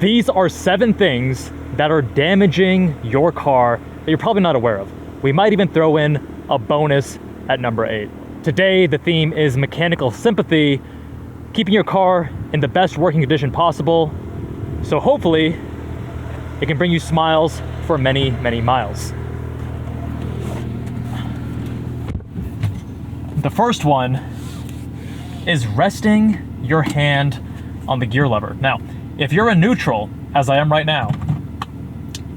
These are 7 things that are damaging your car that you're probably not aware of. We might even throw in a bonus at number 8. Today, the theme is mechanical sympathy, keeping your car in the best working condition possible. So hopefully, it can bring you smiles for many, many miles. The first one is resting your hand on the gear lever. Now, if you're in neutral, as I am right now,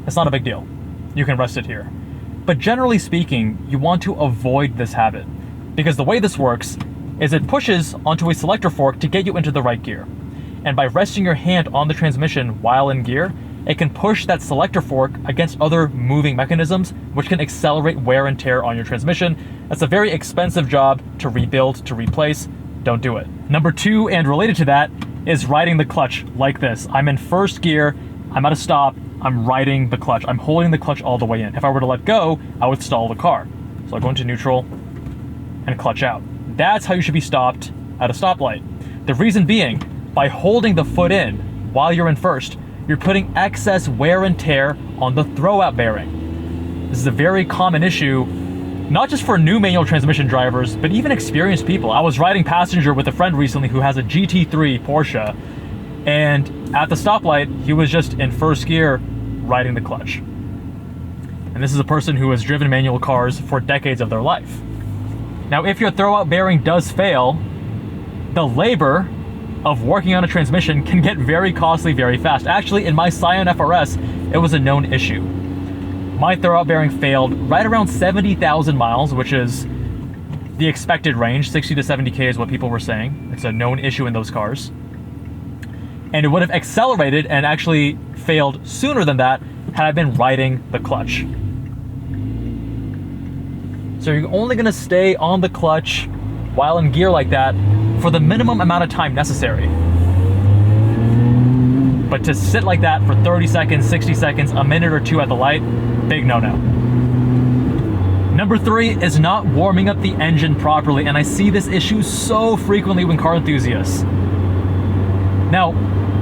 it's not a big deal. You can rest it here. But generally speaking, you want to avoid this habit, because the way this works is it pushes onto a selector fork to get you into the right gear. And by resting your hand on the transmission while in gear, it can push that selector fork against other moving mechanisms, which can accelerate wear and tear on your transmission. That's a very expensive job to rebuild, to replace. Don't do it. Number 2, and related to that, is riding the clutch like this. I'm in first gear, I'm at a stop, I'm riding the clutch. I'm holding the clutch all the way in. If I were to let go, I would stall the car. So I go into neutral and clutch out. That's how you should be stopped at a stoplight. The reason being, by holding the foot in while you're in first, you're putting excess wear and tear on the throwout bearing. This is a very common issue, not just for new manual transmission drivers, but even experienced people. I was riding passenger with a friend recently who has a GT3 Porsche, and at the stoplight, he was just in first gear riding the clutch. And this is a person who has driven manual cars for decades of their life. Now, if your throwout bearing does fail, the labor of working on a transmission can get very costly very fast. Actually, in my Scion FRS, it was a known issue. My throwout bearing failed right around 70,000 miles, which is the expected range. 60 to 70K is what people were saying. It's a known issue in those cars. And it would have accelerated and actually failed sooner than that had I been riding the clutch. So you're only gonna stay on the clutch while in gear like that for the minimum amount of time necessary. But to sit like that for 30 seconds, 60 seconds, a minute or 2 at the light, big no-no. Number 3 is not warming up the engine properly, and I see this issue so frequently with car enthusiasts. Now,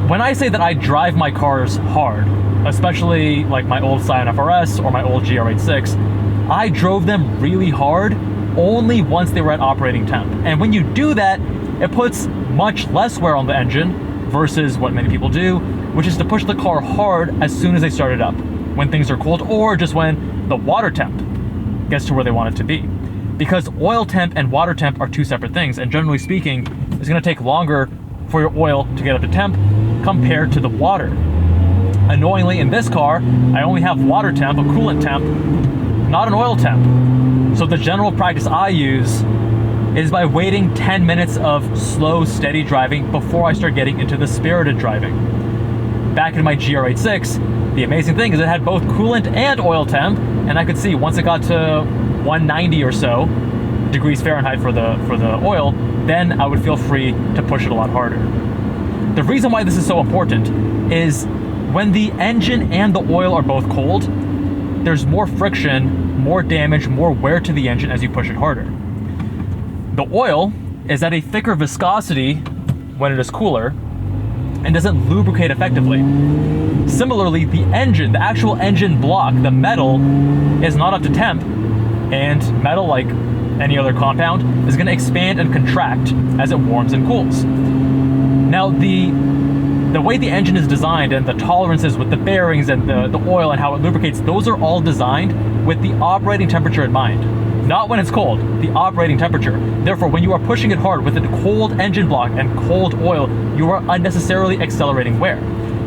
when I say that I drive my cars hard, especially like my old Scion FRS or my old GR86, I drove them really hard only once they were at operating temp. And when you do that, it puts much less wear on the engine versus what many people do, which is to push the car hard as soon as they start it up, when things are cold or just when the water temp gets to where they want it to be. Because oil temp and water temp are 2 separate things, and generally speaking, it's gonna take longer for your oil to get up to temp compared to the water. Annoyingly, in this car, I only have water temp, a coolant temp, not an oil temp. So the general practice I use is by waiting 10 minutes of slow, steady driving before I start getting into the spirited driving. Back in my GR86, the amazing thing is it had both coolant and oil temp, and I could see once it got to 190 or so degrees Fahrenheit for the oil, then I would feel free to push it a lot harder. The reason why this is so important is when the engine and the oil are both cold, there's more friction, more damage, more wear to the engine as you push it harder. The oil is at a thicker viscosity when it is cooler and doesn't lubricate effectively. Similarly, the engine, the actual engine block, the metal, is not up to temp, and metal, like any other compound, is going to expand and contract as it warms and cools. Now, the way the engine is designed and the tolerances with the bearings and the oil and how it lubricates, those are all designed with the operating temperature in mind. Not when it's cold, the operating temperature. Therefore, when you are pushing it hard with a cold engine block and cold oil, you are unnecessarily accelerating wear.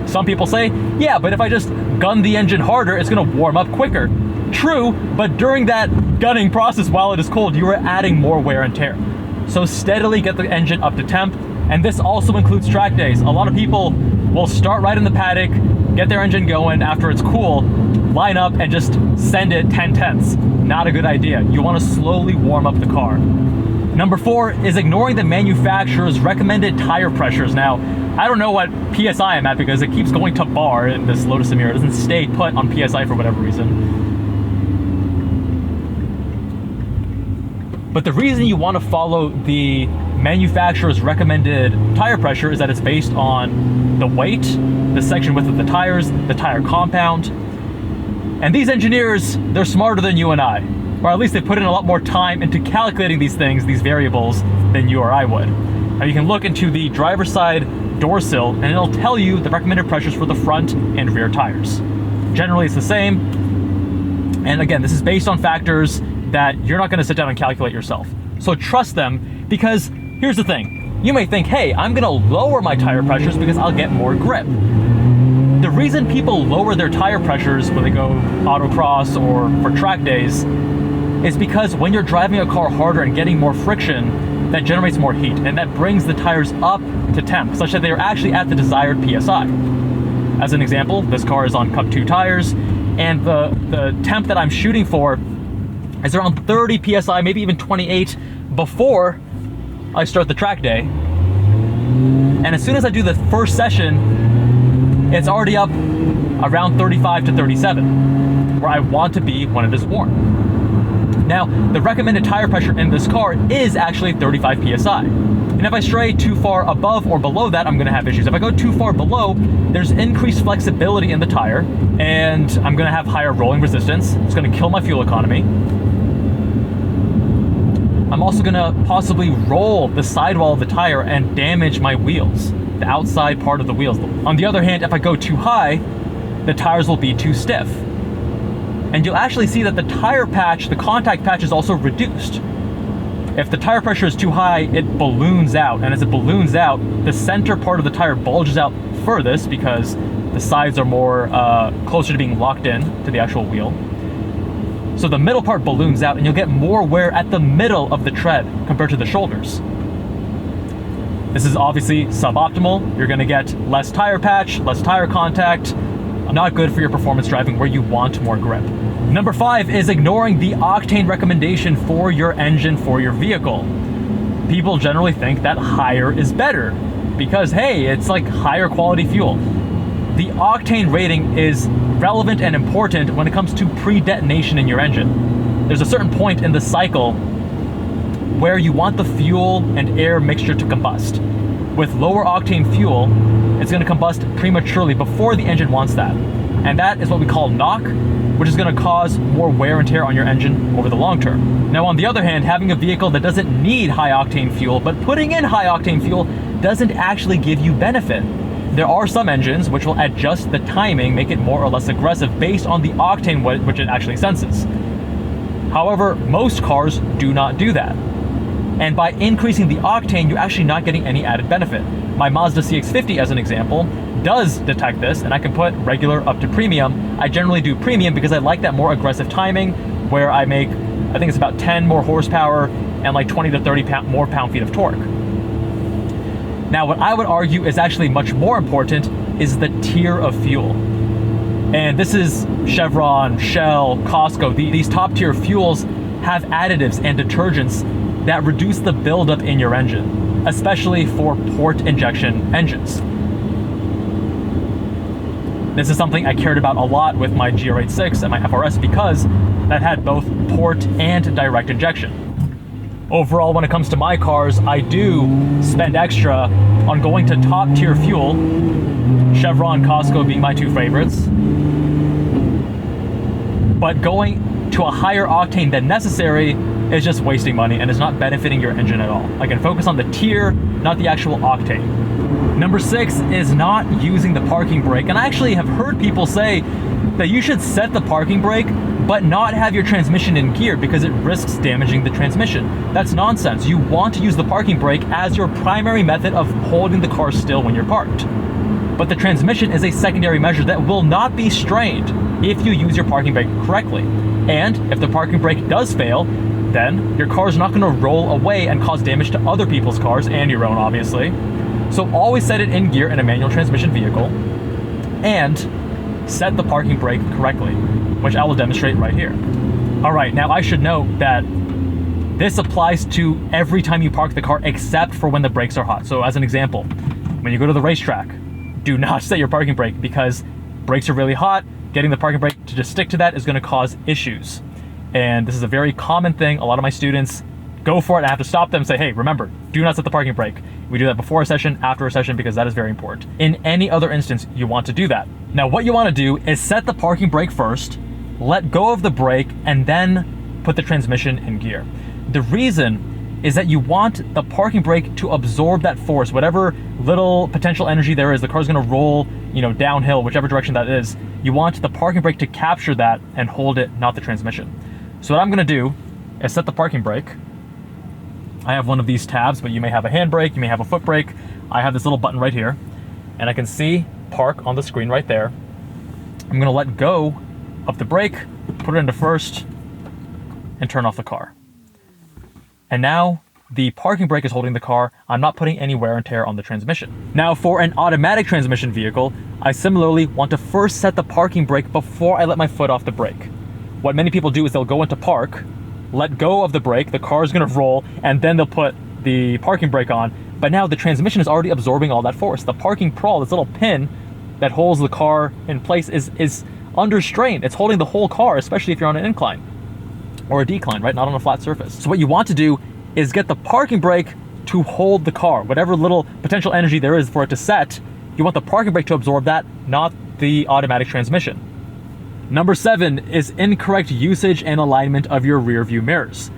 Some people say, yeah, but if I just gun the engine harder, it's gonna warm up quicker. True, but during that gunning process while it is cold, you are adding more wear and tear. So steadily get the engine up to temp, and this also includes track days. A lot of people will start right in the paddock, get their engine going after it's cool, line up and just send it 10/10ths. Not a good idea. You want to slowly warm up the car. Number 4 is ignoring the manufacturer's recommended tire pressures. Now, I don't know what PSI I'm at because it keeps going to bar in this Lotus Emira. It doesn't stay put on PSI for whatever reason. But the reason you want to follow the manufacturer's recommended tire pressure is that it's based on the weight, the section width of the tires, the tire compound. And these engineers, they're smarter than you and I, or at least they put in a lot more time into calculating these things, these variables, than you or I would. Now you can look into the driver's side door sill and it'll tell you the recommended pressures for the front and rear tires. Generally it's the same. And again, this is based on factors that you're not going to sit down and calculate yourself. So trust them, because here's the thing. You may think, hey, I'm going to lower my tire pressures because I'll get more grip. The reason people lower their tire pressures when they go autocross or for track days is because when you're driving a car harder and getting more friction, that generates more heat, and that brings the tires up to temp, such that they are actually at the desired PSI. As an example, this car is on Cup 2 tires, and the temp that I'm shooting for is around 30 PSI, maybe even 28 before I start the track day. And as soon as I do the first session, it's already up around 35 to 37, where I want to be when it is warm. Now, the recommended tire pressure in this car is actually 35 PSI. And if I stray too far above or below that, I'm gonna have issues. If I go too far below, there's increased flexibility in the tire, and I'm gonna have higher rolling resistance. It's gonna kill my fuel economy. I'm also gonna possibly roll the sidewall of the tire and damage my wheels, the outside part of the wheels. On the other hand, if I go too high, the tires will be too stiff. And you'll actually see that the tire patch, the contact patch, is also reduced. If the tire pressure is too high, it balloons out. And as it balloons out, the center part of the tire bulges out furthest because the sides are more closer to being locked in to the actual wheel. So the middle part balloons out and you'll get more wear at the middle of the tread compared to the shoulders. This is obviously suboptimal. You're gonna get less tire patch, less tire contact, not good for your performance driving where you want more grip. Number 5 is ignoring the octane recommendation for your engine for your vehicle. People generally think that higher is better because, hey, it's like higher quality fuel. The octane rating is relevant and important when it comes to pre-detonation in your engine. There's a certain point in the cycle where you want the fuel and air mixture to combust. With lower octane fuel, it's going to combust prematurely before the engine wants that. And that is what we call knock, which is going to cause more wear and tear on your engine over the long term. Now, on the other hand, having a vehicle that doesn't need high octane fuel, but putting in high octane fuel doesn't actually give you benefit. There are some engines which will adjust the timing, make it more or less aggressive based on the octane which it actually senses. However, most cars do not do that. And by increasing the octane, you're actually not getting any added benefit. My Mazda CX-50, as an example, does detect this, and I can put regular up to premium. I generally do premium because I like that more aggressive timing where I make, I think it's about 10 more horsepower and like 20 to 30 more pound-feet of torque. Now, what I would argue is actually much more important is the tier of fuel. And this is Chevron, Shell, Costco. These top-tier fuels have additives and detergents that reduce the buildup in your engine, especially for port injection engines. This is something I cared about a lot with my GR86 and my FRS because that had both port and direct injection. Overall, when it comes to my cars, I do spend extra on going to top tier fuel, Chevron, Costco being my two favorites. But going to a higher octane than necessary is just wasting money and is not benefiting your engine at all. I can focus on the tier, not the actual octane. Number 6 is not using the parking brake. And I actually have heard people say that you should set the parking brake but not have your transmission in gear because it risks damaging the transmission. That's nonsense. You want to use the parking brake as your primary method of holding the car still when you're parked. But the transmission is a secondary measure that will not be strained if you use your parking brake correctly. And if the parking brake does fail, then your car is not going to roll away and cause damage to other people's cars and your own, obviously. So always set it in gear in a manual transmission vehicle and set the parking brake correctly, which I will demonstrate right here. All right, now I should note that this applies to every time you park the car except for when the brakes are hot. So as an example, when you go to the racetrack, do not set your parking brake because brakes are really hot. Getting the parking brake to just stick to that is going to cause issues. And this is a very common thing. A lot of my students go for it. And I have to stop them and say, hey, remember, do not set the parking brake. We do that before a session, after a session, because that is very important. In any other instance, you want to do that. Now, what you want to do is set the parking brake first, let go of the brake, and then put the transmission in gear. The reason is that you want the parking brake to absorb that force, whatever little potential energy there is. The car's going to roll, downhill, whichever direction that is. You want the parking brake to capture that and hold it, not the transmission. So what I'm going to do is set the parking brake. I have one of these tabs, but you may have a handbrake, you may have a foot brake. I have this little button right here, and I can see park on the screen right there. I'm gonna let go of the brake, put it into first, and turn off the car. And now the parking brake is holding the car. I'm not putting any wear and tear on the transmission. Now for an automatic transmission vehicle, I similarly want to first set the parking brake before I let my foot off the brake. What many people do is they'll go into park, let go of the brake, the car is going to roll, and then they'll put the parking brake on. But now the transmission is already absorbing all that force. The parking prol, this little pin that holds the car in place, is under strain. It's holding the whole car, especially if you're on an incline or a decline, right? Not on a flat surface. So what you want to do is get the parking brake to hold the car. Whatever little potential energy there is for it to set, you want the parking brake to absorb that, not the automatic transmission. Number 7 is incorrect usage and alignment of your rear view mirrors.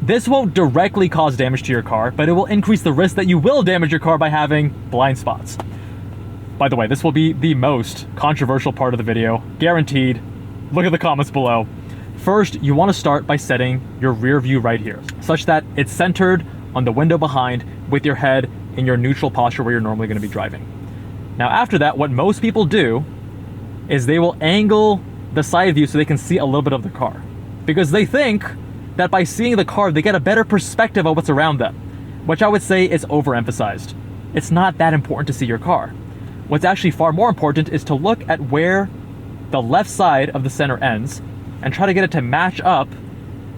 This won't directly cause damage to your car, but it will increase the risk that you will damage your car by having blind spots. By the way, this will be the most controversial part of the video, guaranteed. Look at the comments below. First, you want to start by setting your rear view right here, such that it's centered on the window behind with your head in your neutral posture where you're normally going to be driving. Now after that, what most people do is they will angle the side view so they can see a little bit of the car, because they think that by seeing the car they get a better perspective of what's around them, which I would say is overemphasized. It's not that important to see your car. What's actually far more important is to look at where the left side of the center ends and try to get it to match up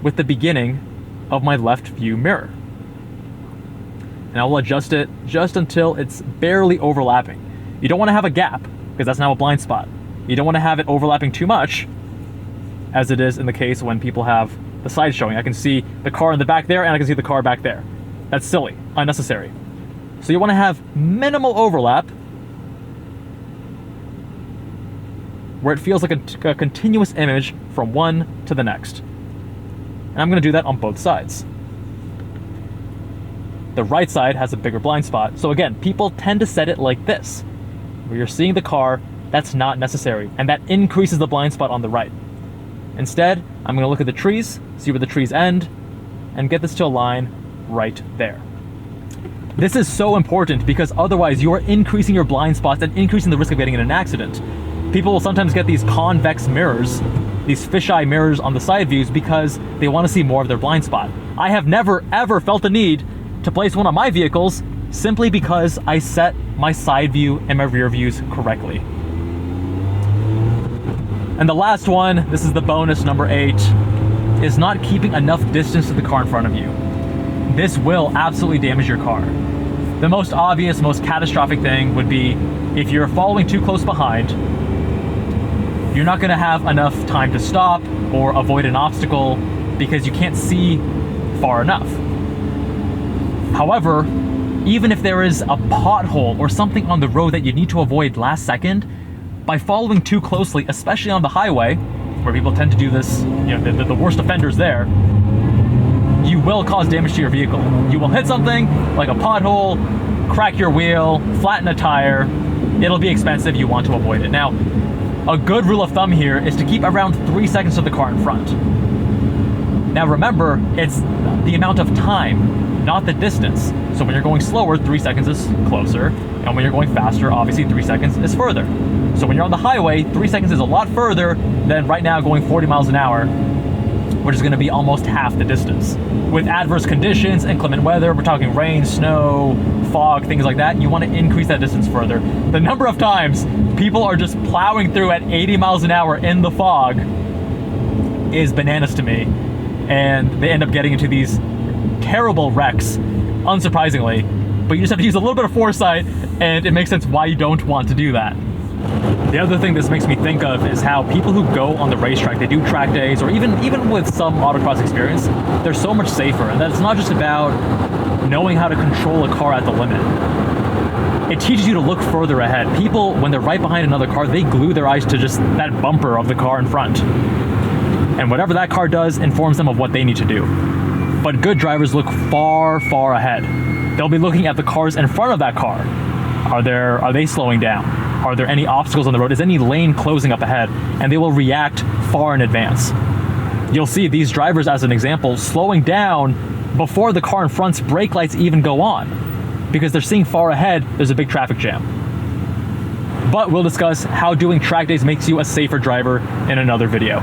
with the beginning of my left view mirror. And I will adjust it just until it's barely overlapping. You don't want to have a gap, because that's now a blind spot. You don't want to have it overlapping too much, as it is in the case when people have the side showing. I can see the car in the back there, and I can see the car back there. That's silly, unnecessary. So you want to have minimal overlap, where it feels like a continuous image from one to the next. And I'm going to do that on both sides. The right side has a bigger blind spot, so again, people tend to set it like this, where you're seeing the car. That's not necessary, and that increases the blind spot on the right. Instead, I'm going to look at the trees, see where the trees end, and get this to align right there. This is so important because otherwise you are increasing your blind spots and increasing the risk of getting in an accident. People will sometimes get these convex mirrors, these fisheye mirrors on the side views, because they want to see more of their blind spot. I have never ever felt the need to place one on my vehicles simply because I set my side view and my rear views correctly. And the last one, this is the bonus, number 8, is not keeping enough distance to the car in front of you. This will absolutely damage your car. The most obvious, most catastrophic thing would be if you're following too close behind, you're not going to have enough time to stop or avoid an obstacle because you can't see far enough. However, even if there is a pothole or something on the road that you need to avoid last second, by following too closely, especially on the highway, where people tend to do this, the worst offenders there, you will cause damage to your vehicle. You will hit something like a pothole, crack your wheel, flatten a tire. It'll be expensive. You want to avoid it. Now, a good rule of thumb here is to keep around 3 seconds to the car in front. Now remember, it's the amount of time, not the distance. So when you're going slower, 3 seconds is closer. And when you're going faster, obviously 3 seconds is further. So when you're on the highway, 3 seconds is a lot further than right now going 40 miles an hour, which is going to be almost half the distance. With adverse conditions, inclement weather, we're talking rain, snow, fog, things like that, you want to increase that distance further. The number of times people are just plowing through at 80 miles an hour in the fog is bananas to me. And they end up getting into these terrible wrecks, unsurprisingly. But you just have to use a little bit of foresight, and it makes sense why you don't want to do that. The other thing this makes me think of is how people who go on the racetrack, they do track days, or even with some autocross experience, they're so much safer. And that's not just about knowing how to control a car at the limit. It teaches you to look further ahead. People, when they're right behind another car, they glue their eyes to just that bumper of the car in front. And whatever that car does informs them of what they need to do. But good drivers look far, far ahead. They'll be looking at the cars in front of that car. Are they slowing down? Are there any obstacles on the road? Is any lane closing up ahead? And they will react far in advance. You'll see these drivers, as an example, slowing down before the car in front's brake lights even go on, because they're seeing far ahead there's a big traffic jam. But we'll discuss how doing track days makes you a safer driver in another video.